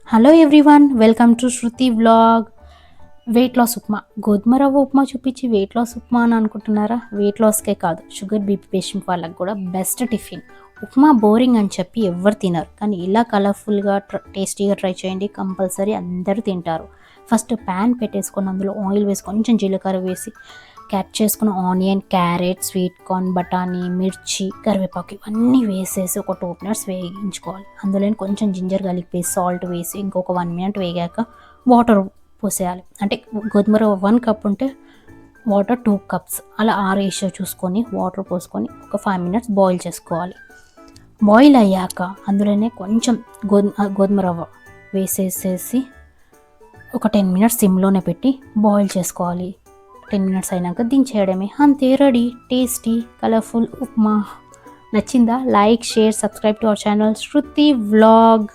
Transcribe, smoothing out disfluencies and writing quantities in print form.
Hello everyone, welcome to Shruti vlog. Weight loss upma, గోధుమ రవ్వ ఉప్మా చూపించి వెయిట్ లాస్ ఉప్మా అని అనుకుంటున్నారా? వెయిట్ లాస్కే కాదు, షుగర్ బీపీ పేషెంట్ వాళ్ళకి కూడా బెస్ట్ టిఫిన్. ఉప్మా బోరింగ్ అని చెప్పి ఎవ్వరు తినరు, కానీ ఇలా కలర్ఫుల్గా టేస్టీగా ట్రై చేయండి, కంపల్సరీ అందరూ తింటారు. ఫస్ట్ ప్యాన్ పెట్టేసుకొని అందులో ఆయిల్ వేసి కొంచెం జీలకర్ర వేసి కట్ చేసుకున్న ఆనియన్, క్యారెట్, స్వీట్ కార్న్, బఠానీ, మిర్చి, కరివేపాకు ఇవన్నీ వేసేసి ఒక 2 మినిట్స్ వేయించుకోవాలి. అందులో కొంచెం జింజర్ గార్లిక్ పేస్ట్, సాల్ట్ వేసి ఇంకొక 1 మినిట్ వేగాక వాటర్ పోసేయాలి. అంటే గోధుమ రవ్వ 1 కప్ ఉంటే వాటర్ 2 కప్స్, అలా ఆ రేషియో చూసుకొని వాటర్ పోసుకొని ఒక 5 మినిట్స్ బాయిల్ చేసుకోవాలి. బాయిల్ అయ్యాక అందులోనే కొంచెం గోధుమ రవ్వ వేసేసేసి ఒక 10 మినిట్స్ సిమ్లోనే పెట్టి బాయిల్ చేసుకోవాలి. 10 మినిట్స్ అయినాక దించేయడమే, అంతే, రెడీ టేస్టీ కలర్ఫుల్ ఉప్మా. నచ్చిందా? Like, share, subscribe to our channel Shruti vlog.